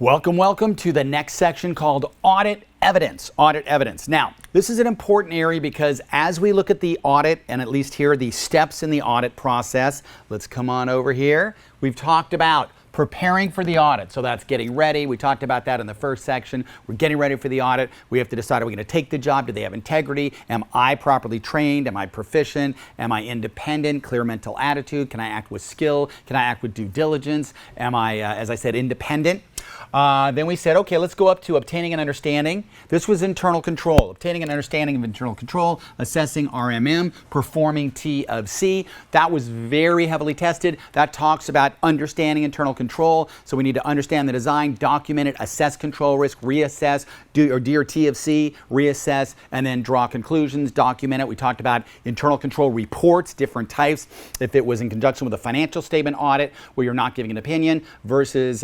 Welcome, welcome to the next section called Audit Evidence. Audit Evidence. Now, this is an important area because as we look at the audit, and at least here are the steps in the audit process, let's come on over here. We've talked about preparing for the audit. So that's getting ready. We talked about that in the first section. We're getting ready for the audit. We have to decide, are we going to take the job? Do they have integrity? Am I properly trained? Am I proficient? Am I independent? Clear mental attitude? Can I act with skill? Can I act with due diligence? Am I, as I said, independent? Then we said, okay, let's go up to obtaining an understanding. This was internal control. Obtaining an understanding of internal control, assessing RMM, performing T of C. That was very heavily tested. That talks about understanding internal control. So we need to understand the design, document it, assess control risk, reassess, do or T of C, reassess, and then draw conclusions, document it. We talked about internal control reports, different types. If it was in conjunction with a financial statement audit where you're not giving an opinion versus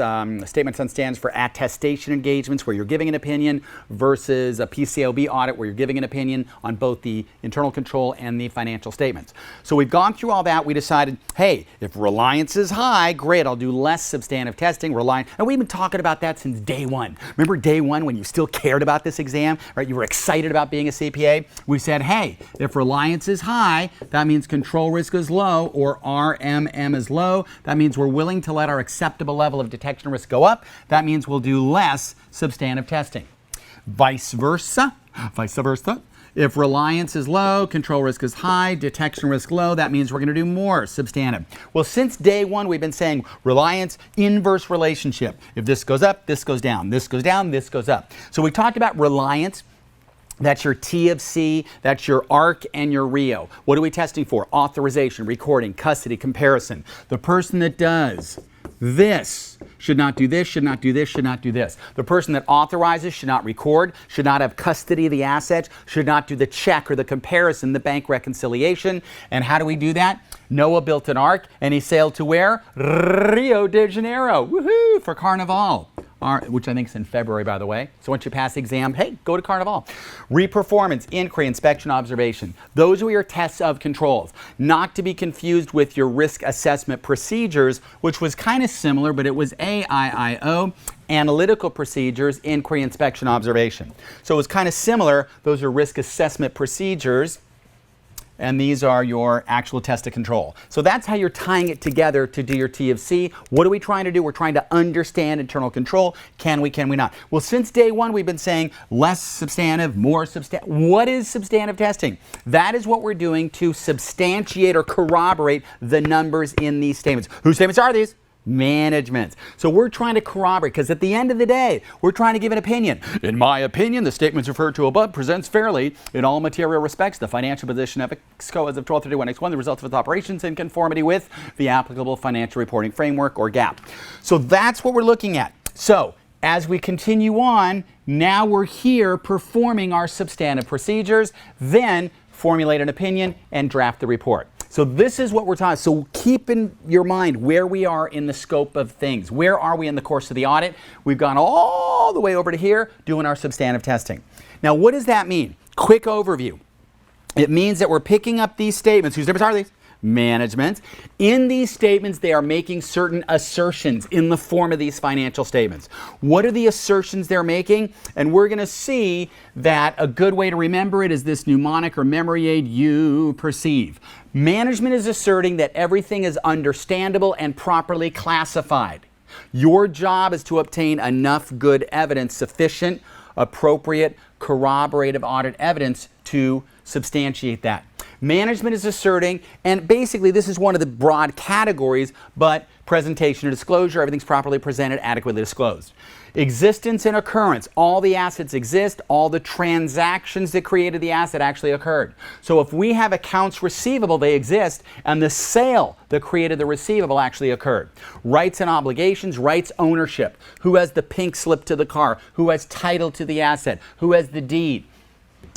statements on stands for attestation engagements where you're giving an opinion versus a PCAOB audit where you're giving an opinion on both the internal control and the financial statements. So we've gone through all that. We decided, hey, if reliance is high, great, I'll do less substantive testing. And we've been talking about that since day one. Remember day one when you still cared about this exam, right? You were excited about being a CPA. We said, hey, if reliance is high, that means control risk is low or RMM is low. That means we're willing to let our acceptable level of detection risk go up. That means we'll do less substantive testing. Vice versa. If reliance is low, control risk is high, detection risk low, that means we're going to do more substantive. Well, since day one, we've been saying reliance, inverse relationship. If this goes up, this goes down. This goes down, this goes up. So we talked about reliance. That's your T of C, that's your ARC and your RIO. What are we testing for? Authorization, recording, custody, comparison. The person that does this should not do this, should not do this, should not do this. The person that authorizes should not record, should not have custody of the assets, should not do the check or the comparison, the bank reconciliation. And how do we do that? Noah built an ark and he sailed to where? Rio de Janeiro, woohoo, for Carnival. Which I think is in February, by the way. So once you pass the exam, hey, go to Carnival. Reperformance, inquiry, inspection, observation. Those are your tests of controls. Not to be confused with your risk assessment procedures, which was kind of similar, but it was AIIO, analytical procedures, inquiry, inspection, observation. So it was kind of similar. Those are risk assessment procedures. And these are your actual test of control. So that's how you're tying it together to do your T of C. What are we trying to do? We're trying to understand internal control. Can we not? Well, since day one, we've been saying less substantive, more substantive. What is substantive testing? That is what we're doing to substantiate or corroborate the numbers in these statements. Whose statements are these? Management. So we're trying to corroborate because at the end of the day, we're trying to give an opinion. In my opinion, the statements referred to above presents fairly in all material respects the financial position of EXCO as of 12/31/X1, the results of its operations in conformity with the applicable financial reporting framework or GAAP. So that's what we're looking at. So as we continue on, now we're here performing our substantive procedures, then formulate an opinion and draft the report. So this is what we're talking. So keep in your mind where we are in the scope of things. Where are we in the course of the audit? We've gone all the way over to here doing our substantive testing. Now, what does that mean? Quick overview. It means that we're picking up these statements. Whose statements are these? Management. In these statements, they are making certain assertions in the form of these financial statements. What are the assertions they're making? And we're going to see that a good way to remember it is this mnemonic or memory aid, you perceive. Management is asserting that everything is understandable and properly classified. Your job is to obtain enough good evidence, sufficient, appropriate, corroborative audit evidence to substantiate that. Management is asserting, and basically this is one of the broad categories, but presentation and disclosure, everything's properly presented, adequately disclosed. Existence and occurrence, all the assets exist, all the transactions that created the asset actually occurred. So if we have accounts receivable, they exist, and the sale that created the receivable actually occurred. Rights and obligations, rights ownership, who has the pink slip to the car, who has title to the asset, who has the deed,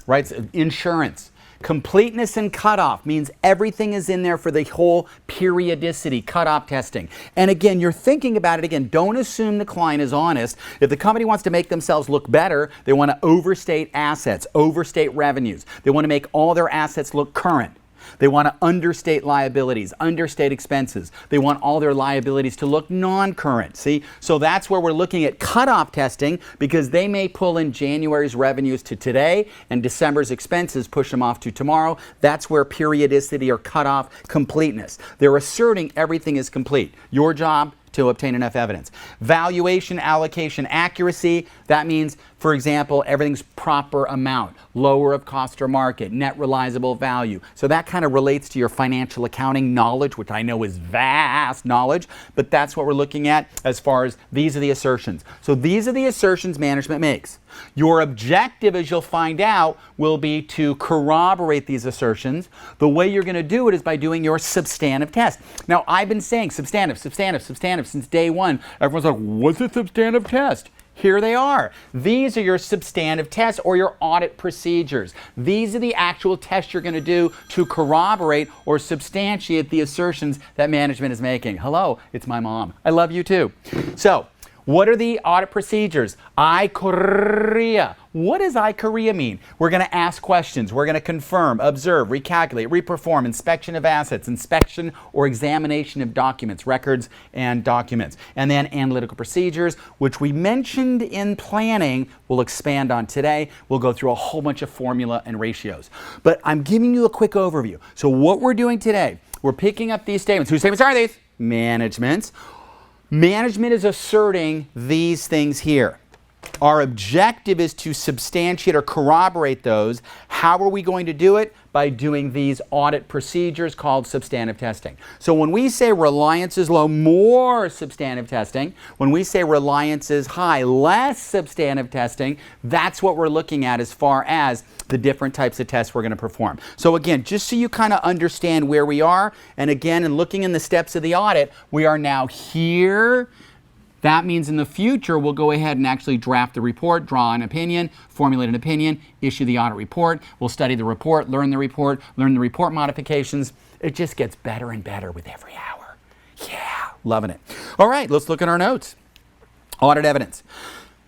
rights, insurance. Completeness and cutoff means everything is in there for the whole periodicity, cutoff testing. And again, you're thinking about it again. Don't assume the client is honest. If the company wants to make themselves look better, they want to overstate assets, overstate revenues. They want to make all their assets look current. They want to understate liabilities, understate expenses. They want all their liabilities to look non-current. See? So that's where we're looking at cutoff testing, because they may pull in January's revenues to today and December's expenses push them off to tomorrow. That's where periodicity or cutoff completeness. They're asserting everything is complete. Your job to obtain enough evidence. Valuation, allocation, accuracy, that means, for example, everything's proper amount, lower of cost or market, net realizable value. So that kind of relates to your financial accounting knowledge, which I know is vast knowledge, but that's what we're looking at as far as these are the assertions. So these are the assertions management makes. Your objective, as you'll find out, will be to corroborate these assertions. The way you're going to do it is by doing your substantive test. Now, I've been saying substantive, substantive, substantive since day one. Everyone's like, what's a substantive test? Here they are. These are your substantive tests or your audit procedures. These are the actual tests you're going to do to corroborate or substantiate the assertions that management is making. Hello, it's my mom. I love you too. So, what are the audit procedures? I-Korea. What does I-Korea mean? We're going to ask questions. We're going to confirm, observe, recalculate, reperform, inspection of assets, inspection or examination of documents, records and documents. And then analytical procedures, which we mentioned in planning, we'll expand on today. We'll go through a whole bunch of formula and ratios. But I'm giving you a quick overview. So what we're doing today, we're picking up these statements. Whose statements are these? Management's. Management is asserting these things here. Our objective is to substantiate or corroborate those. How are we going to do it? By doing these audit procedures called substantive testing. So when we say reliance is low, more substantive testing. When we say reliance is high, less substantive testing. That's what we're looking at as far as the different types of tests we're going to perform. So again, just so you kind of understand where we are, and again, in looking in the steps of the audit, we are now here. That means in the future, we'll go ahead and actually draft the report, draw an opinion, formulate an opinion, issue the audit report. We'll study the report, learn the report modifications. It just gets better and better with every hour. Yeah, loving it. All right, let's look at our notes. Audit evidence.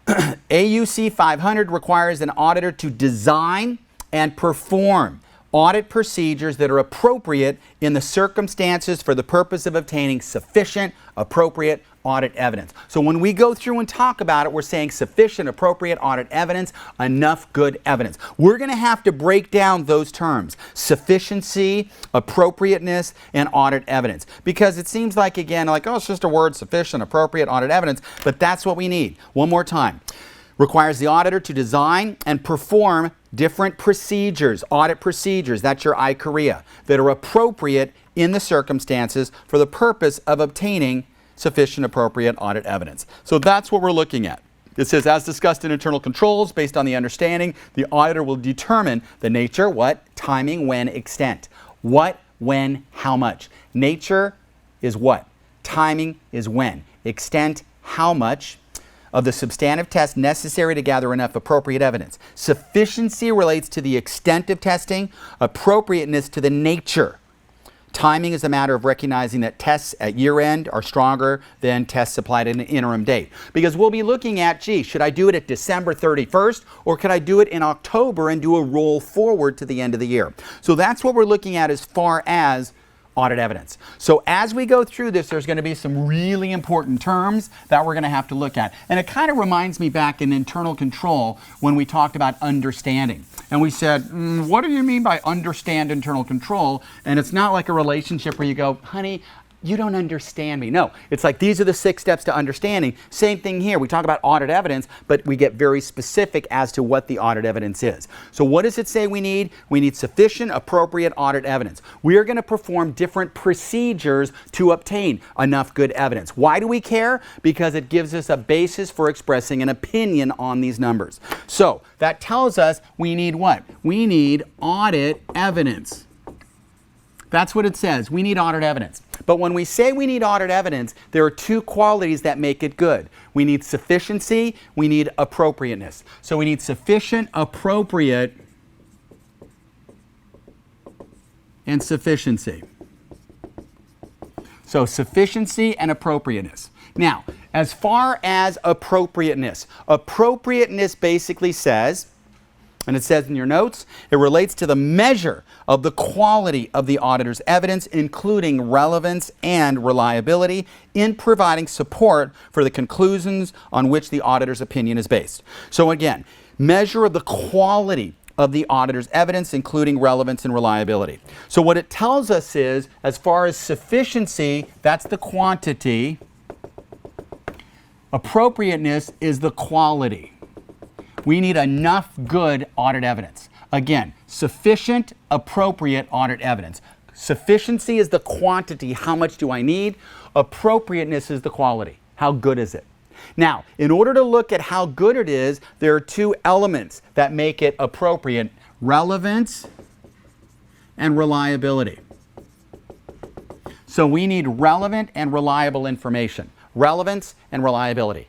AUC 500 requires an auditor to design and perform audit procedures that are appropriate in the circumstances for the purpose of obtaining sufficient, appropriate audit evidence. So when we go through and talk about it, we're saying sufficient, appropriate audit evidence, enough good evidence. We're going to have to break down those terms, sufficiency, appropriateness, and audit evidence. Because it seems like, again, like, oh, it's just a word, sufficient, appropriate, audit evidence, but that's what we need. One more time. Requires the auditor to design and perform different procedures, audit procedures, that's your I-Korea, that are appropriate in the circumstances for the purpose of obtaining sufficient, appropriate audit evidence. So that's what we're looking at. It says, as discussed in internal controls, based on the understanding, the auditor will determine the nature, what, timing, when, extent. What, when, how much. Nature is what? Timing is when. Extent, how much of the substantive test necessary to gather enough appropriate evidence. Sufficiency relates to the extent of testing, appropriateness to the nature. Timing is a matter of recognizing that tests at year end are stronger than tests applied at an interim date. Because we'll be looking at, gee, should I do it at December 31st or could I do it in October and do a roll forward to the end of the year? So that's what we're looking at as far as audit evidence. So as we go through this, there's going to be some really important terms that we're going to have to look at. And it kind of reminds me back in internal control when we talked about understanding. And we said, what do you mean by understand internal control? And it's not like a relationship where you go, honey, you don't understand me. No, it's like these are the 6 steps to understanding. Same thing here. We talk about audit evidence, but we get very specific as to what the audit evidence is. So what does it say we need? We need sufficient, appropriate audit evidence. We are going to perform different procedures to obtain enough good evidence. Why do we care? Because it gives us a basis for expressing an opinion on these numbers. So that tells us we need what? We need audit evidence. That's what it says. We need audit evidence. But when we say we need audit evidence, there are 2 qualities that make it good. We need sufficiency, we need appropriateness. So we need sufficient, appropriate, and sufficiency. So sufficiency and appropriateness. Now, as far as appropriateness basically says, And it says in your notes, it relates to the measure of the quality of the auditor's evidence, including relevance and reliability, in providing support for the conclusions on which the auditor's opinion is based. So again, measure of the quality of the auditor's evidence, including relevance and reliability. So what it tells us is, as far as sufficiency, that's the quantity. Appropriateness is the quality. We need enough good audit evidence. Again, sufficient, appropriate audit evidence. Sufficiency is the quantity, how much do I need? Appropriateness is the quality, how good is it? Now, in order to look at how good it is, there are two elements that make it appropriate: relevance and reliability. So we need relevant and reliable information. Relevance and reliability.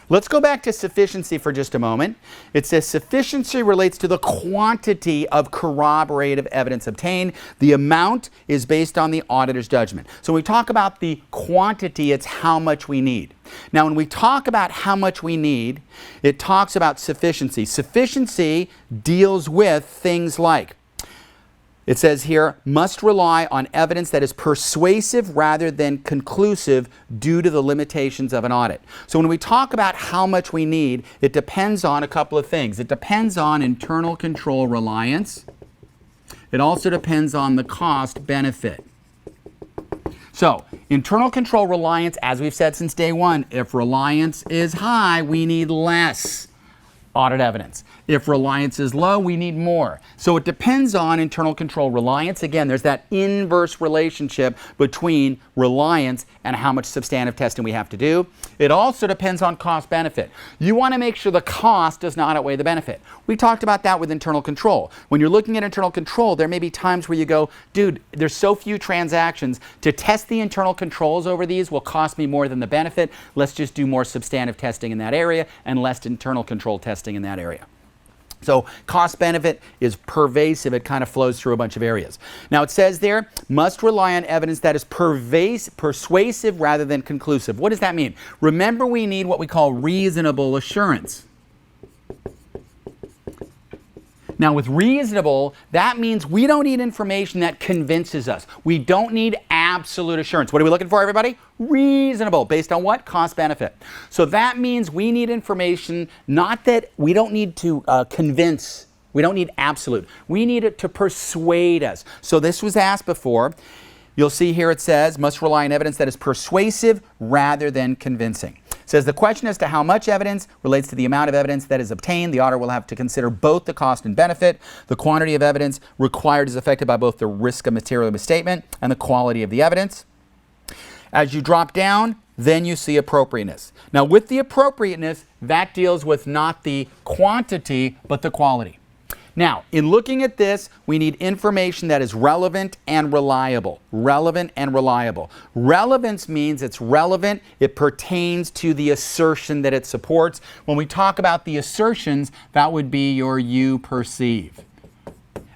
Let's go back to sufficiency for just a moment. It says sufficiency relates to the quantity of corroborative evidence obtained. The amount is based on the auditor's judgment. So when we talk about the quantity, it's how much we need. Now, when we talk about how much we need, it talks about sufficiency. Sufficiency deals with things like, it says here, must rely on evidence that is persuasive rather than conclusive due to the limitations of an audit. So when we talk about how much we need, it depends on a couple of things. It depends on internal control reliance. It also depends on the cost benefit. So internal control reliance, as we've said since day one, if reliance is high, we need less audit evidence. If reliance is low, we need more. So it depends on internal control reliance. Again, there's that inverse relationship between reliance and how much substantive testing we have to do. It also depends on cost benefit. You want to make sure the cost does not outweigh the benefit. We talked about that with internal control. When you're looking at internal control, there may be times where you go, dude, there's so few transactions. To test the internal controls over these will cost me more than the benefit. Let's just do more substantive testing in that area and less internal control testing in that area. So cost benefit is pervasive. It kind of flows through a bunch of areas. Now it says there, must rely on evidence that is persuasive rather than conclusive. What does that mean? Remember, we need what we call reasonable assurance. Now with reasonable, that means we don't need information that convinces us. We don't need absolute assurance. What are we looking for, everybody? Reasonable. Based on what? Cost benefit. So that means we need information, not that we don't need to convince. We don't need absolute. We need it to persuade us. So this was asked before. You'll see here it says, must rely on evidence that is persuasive rather than convincing. It says the question as to how much evidence relates to the amount of evidence that is obtained. The auditor will have to consider both the cost and benefit. The quantity of evidence required is affected by both the risk of material misstatement and the quality of the evidence. As you drop down, then you see appropriateness. Now with the appropriateness, that deals with not the quantity, but the quality. Now, in looking at this, we need information that is relevant and reliable. Relevant and reliable. Relevance means it's relevant. It pertains to the assertion that it supports. When we talk about the assertions, that would be your you perceive.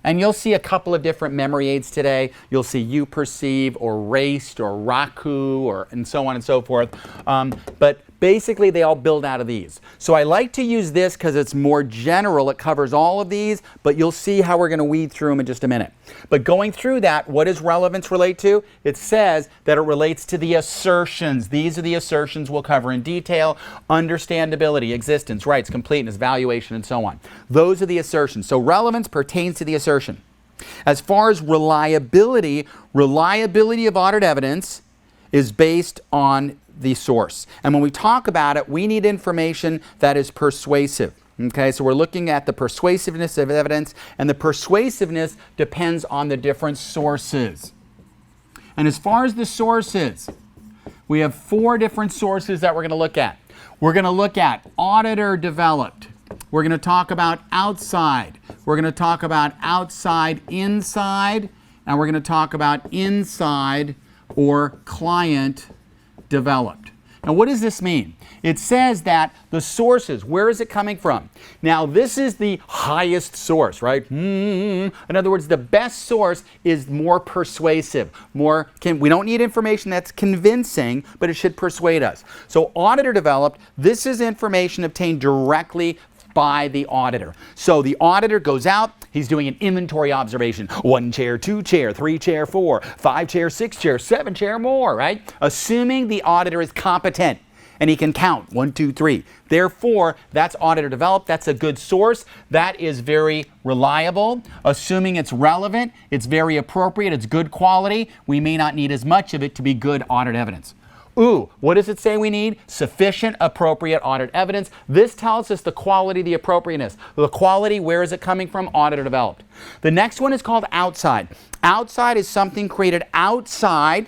And you'll see a couple of different memory aids today. You'll see you perceive or raced or raku or and so on and so forth. But basically they all build out of these. So I like to use this because it's more general. It covers all of these, but you'll see how we're going to weed through them in just a minute. But going through that, what does relevance relate to? It says that it relates to the assertions. These are the assertions we'll cover in detail. Understandability, existence, rights, completeness, valuation, and so on. Those are the assertions. So relevance pertains to the assertion. As far as reliability of audit evidence is based on the source. And when we talk about it, we need information that is persuasive. Okay, so we're looking at the persuasiveness of evidence, and the persuasiveness depends on the different sources. And as far as the sources, we have 4 different sources that we're going to look at. We're going to look at auditor developed. We're going to talk about outside. We're going to talk about outside inside, and we're going to talk about inside or client developed. Now what does this mean? It says that the sources, where is it coming from? Now this is the highest source, right? In other words, the best source is more persuasive. We don't need information that's convincing, but it should persuade us. So auditor developed, this is information obtained directly by the auditor. So the auditor goes out, he's doing an inventory observation. 1 chair, 2 chair, 3 chair, 4, 5 chair, 6 chair, 7 chair, more, right? Assuming the auditor is competent and he can count 1, 2, 3. Therefore, that's auditor developed. That's a good source. That is very reliable. Assuming it's relevant, it's very appropriate, it's good quality. We may not need as much of it to be good audit evidence. Ooh, what does it say we need? Sufficient, appropriate audit evidence. This tells us the quality, the appropriateness. The quality, where is it coming from? Auditor developed. The next one is called outside. Outside is something created outside.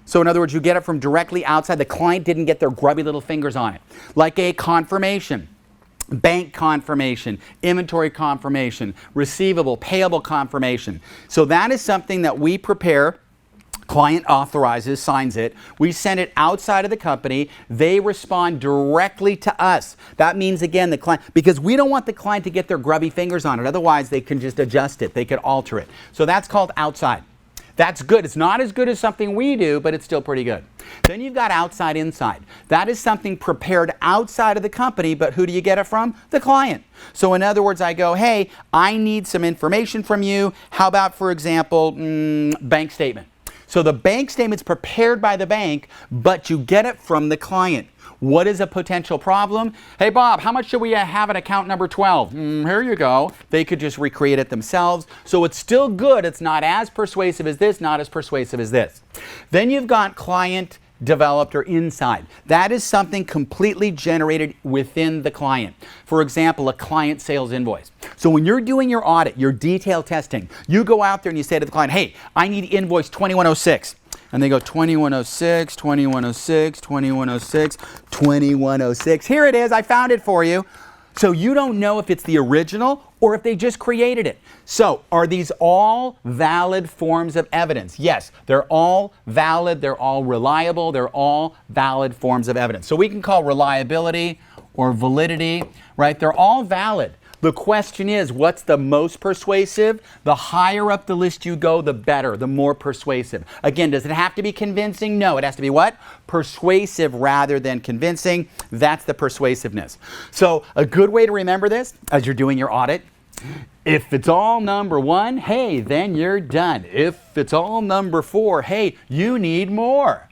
So in other words, you get it from directly outside. The client didn't get their grubby little fingers on it. Like a confirmation, bank confirmation, inventory confirmation, receivable, payable confirmation. So that is something that we prepare. Client authorizes, signs it. We send it outside of the company. They respond directly to us. That means, again, the client, because we don't want the client to get their grubby fingers on it. Otherwise, they can just adjust it. They could alter it. So that's called outside. That's good. It's not as good as something we do, but it's still pretty good. Then you've got outside, inside. That is something prepared outside of the company, but who do you get it from? The client. So in other words, I go, hey, I need some information from you. How about, for example, bank statement? So the bank statement's prepared by the bank, but you get it from the client. What is a potential problem? Hey, Bob, how much should we have at account number 12? Here you go. They could just recreate it themselves. So it's still good. It's not as persuasive as this, not as persuasive as this. Then you've got client developed or inside. That is something completely generated within the client. For example, a client sales invoice. So when you're doing your audit, your detail testing, you go out there and you say to the client, hey, I need invoice 2106. And they go 2106, 2106, 2106, 2106. Here it is. I found it for you. So you don't know if it's the original or if they just created it. So are these all valid forms of evidence? Yes, they're all valid. They're all reliable. They're all valid forms of evidence. So we can call reliability or validity, right? They're all valid. The question is, what's the most persuasive? The higher up the list you go, the better, the more persuasive. Again, does it have to be convincing? No, it has to be what? Persuasive rather than convincing. That's the persuasiveness. So a good way to remember this as you're doing your audit, if it's all number 1, hey, then you're done. If it's all number 4, hey, you need more.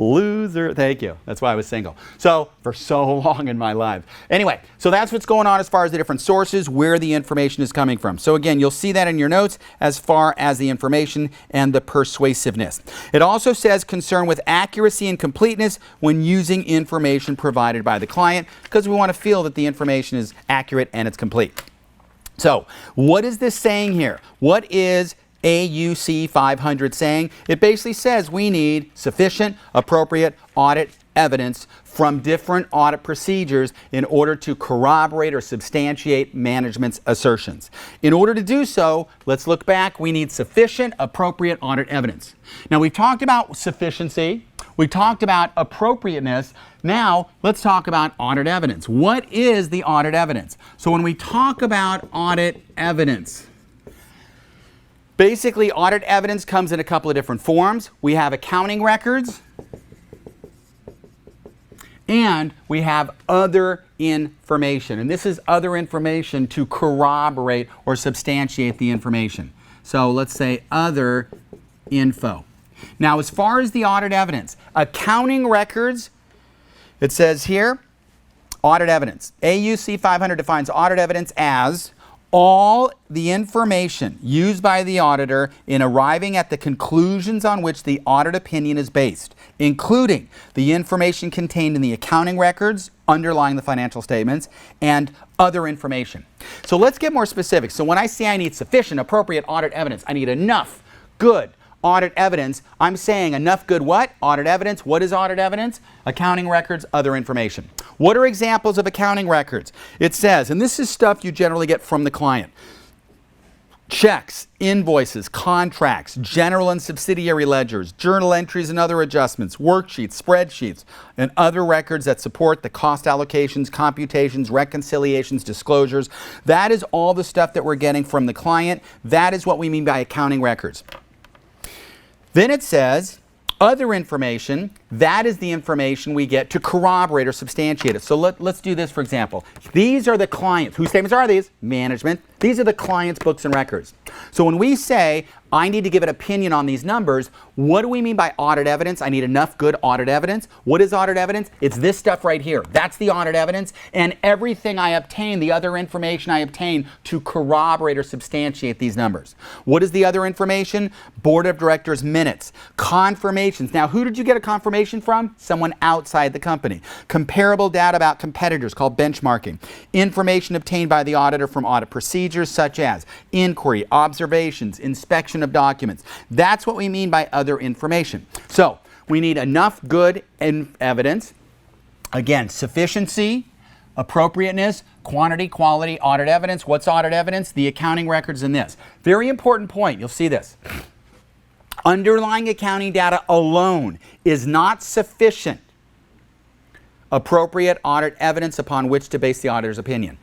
Loser. Thank you. That's why I was single. So, for so long in my life. Anyway, so that's what's going on as far as the different sources, where the information is coming from. So again, you'll see that in your notes as far as the information and the persuasiveness. It also says concern with accuracy and completeness when using information provided by the client, because we want to feel that the information is accurate and it's complete. So, what is this saying here? What is AUC 500 saying? It basically says we need sufficient, appropriate audit evidence from different audit procedures in order to corroborate or substantiate management's assertions. In order to do so, let's look back. We need sufficient, appropriate audit evidence. Now, we've talked about sufficiency. We talked about appropriateness. Now, let's talk about audit evidence. What is the audit evidence? So when we talk about audit evidence, basically, audit evidence comes in a couple of different forms. We have accounting records, and we have other information. And this is other information to corroborate or substantiate the information. So let's say other info. Now, as far as the audit evidence, accounting records, it says here, audit evidence. AUC 500 defines audit evidence as all the information used by the auditor in arriving at the conclusions on which the audit opinion is based, including the information contained in the accounting records underlying the financial statements and other information. So let's get more specific. So when I say I need sufficient, appropriate audit evidence, I need enough good audit evidence. I'm saying enough good what? Audit evidence. What is audit evidence? Accounting records, other information. What are examples of accounting records? It says, and this is stuff you generally get from the client, checks, invoices, contracts, general and subsidiary ledgers, journal entries and other adjustments, worksheets, spreadsheets, and other records that support the cost allocations, computations, reconciliations, disclosures. That is all the stuff that we're getting from the client. That is what we mean by accounting records. Then it says Other information, that is the information we get to corroborate or substantiate it. So let's do this, for example. These are the clients. Whose statements are these? Management. These are the client's books and records. So when we say, I need to give an opinion on these numbers, what do we mean by audit evidence? I need enough good audit evidence. What is audit evidence? It's this stuff right here. That's the audit evidence. And everything I obtain, the other information I obtain to corroborate or substantiate these numbers. What is the other information? Board of Directors minutes, confirmations. Now, who did you get a confirmation from? Someone outside the company. Comparable data about competitors called benchmarking. Information obtained by the auditor from audit procedures such as inquiry, observations, inspection of documents. That's what we mean by other information. So we need enough good evidence. Again, sufficiency, appropriateness, quantity, quality, audit evidence. What's audit evidence? The accounting records in this. Very important point. You'll see this. Underlying accounting data alone is not sufficient appropriate audit evidence upon which to base the auditor's opinion.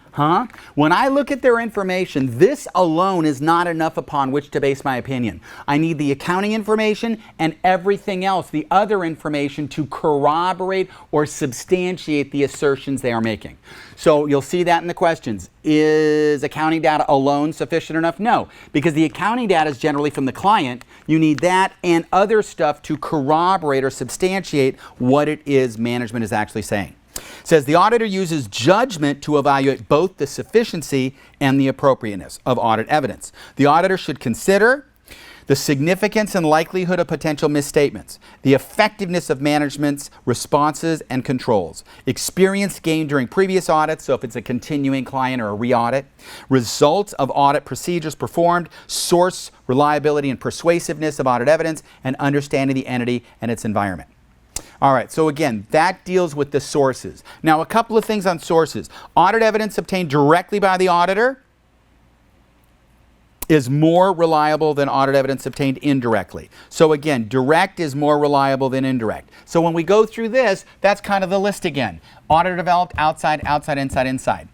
When I look at their information, this alone is not enough upon which to base my opinion. I need the accounting information and everything else, the other information, to corroborate or substantiate the assertions they are making. So you'll see that in the questions. Is accounting data alone sufficient enough? No, because the accounting data is generally from the client. You need that and other stuff to corroborate or substantiate what it is management is actually saying. It says the auditor uses judgment to evaluate both the sufficiency and the appropriateness of audit evidence. The auditor should consider the significance and likelihood of potential misstatements, the effectiveness of management's responses and controls, experience gained during previous audits, so if it's a continuing client or a re-audit, results of audit procedures performed, source, reliability, and persuasiveness of audit evidence, and understanding the entity and its environment. All right, so again, that deals with the sources. Now, a couple of things on sources. Audit evidence obtained directly by the auditor is more reliable than audit evidence obtained indirectly. So again, direct is more reliable than indirect. So when we go through this, that's kind of the list again. Auditor developed, outside, outside, inside, inside.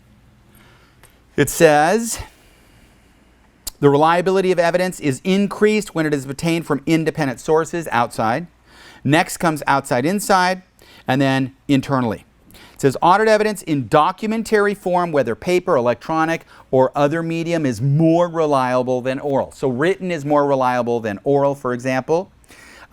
It says the reliability of evidence is increased when it is obtained from independent sources, outside. Next comes outside, inside, and then internally. It says audit evidence in documentary form, whether paper, electronic, or other medium, is more reliable than oral. So written is more reliable than oral, for example.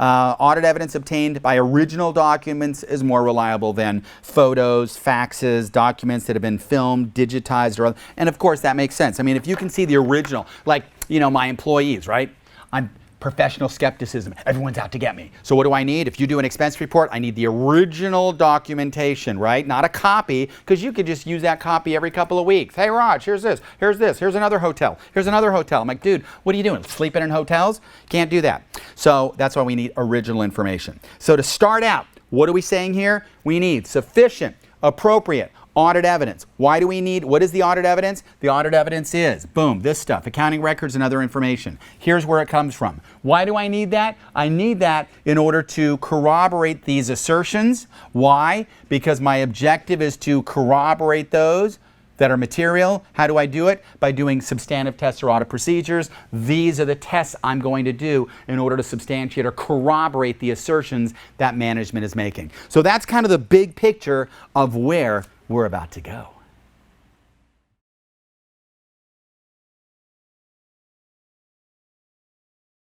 Audit evidence obtained by original documents is more reliable than photos, faxes, documents that have been filmed, digitized, or, and of course that makes sense. I mean, if you can see the original, like, you know, my employees, right? I'm professional skepticism. Everyone's out to get me. So what do I need? If you do an expense report, I need the original documentation, right? Not a copy, because you could just use that copy every couple of weeks. Hey, Raj, here's this, here's another hotel, here's another hotel. I'm like, dude, what are you doing? Sleeping in hotels? Can't do that. So that's why we need original information. So to start out, what are we saying here? We need sufficient, appropriate, audit evidence. Why do we need, what is the audit evidence? The audit evidence is, boom, this stuff, accounting records and other information. Here's where it comes from. Why do I need that? I need that in order to corroborate these assertions. Why? Because my objective is to corroborate those that are material. How do I do it? By doing substantive tests or audit procedures. These are the tests I'm going to do in order to substantiate or corroborate the assertions that management is making. So that's kind of the big picture of where we're about to go.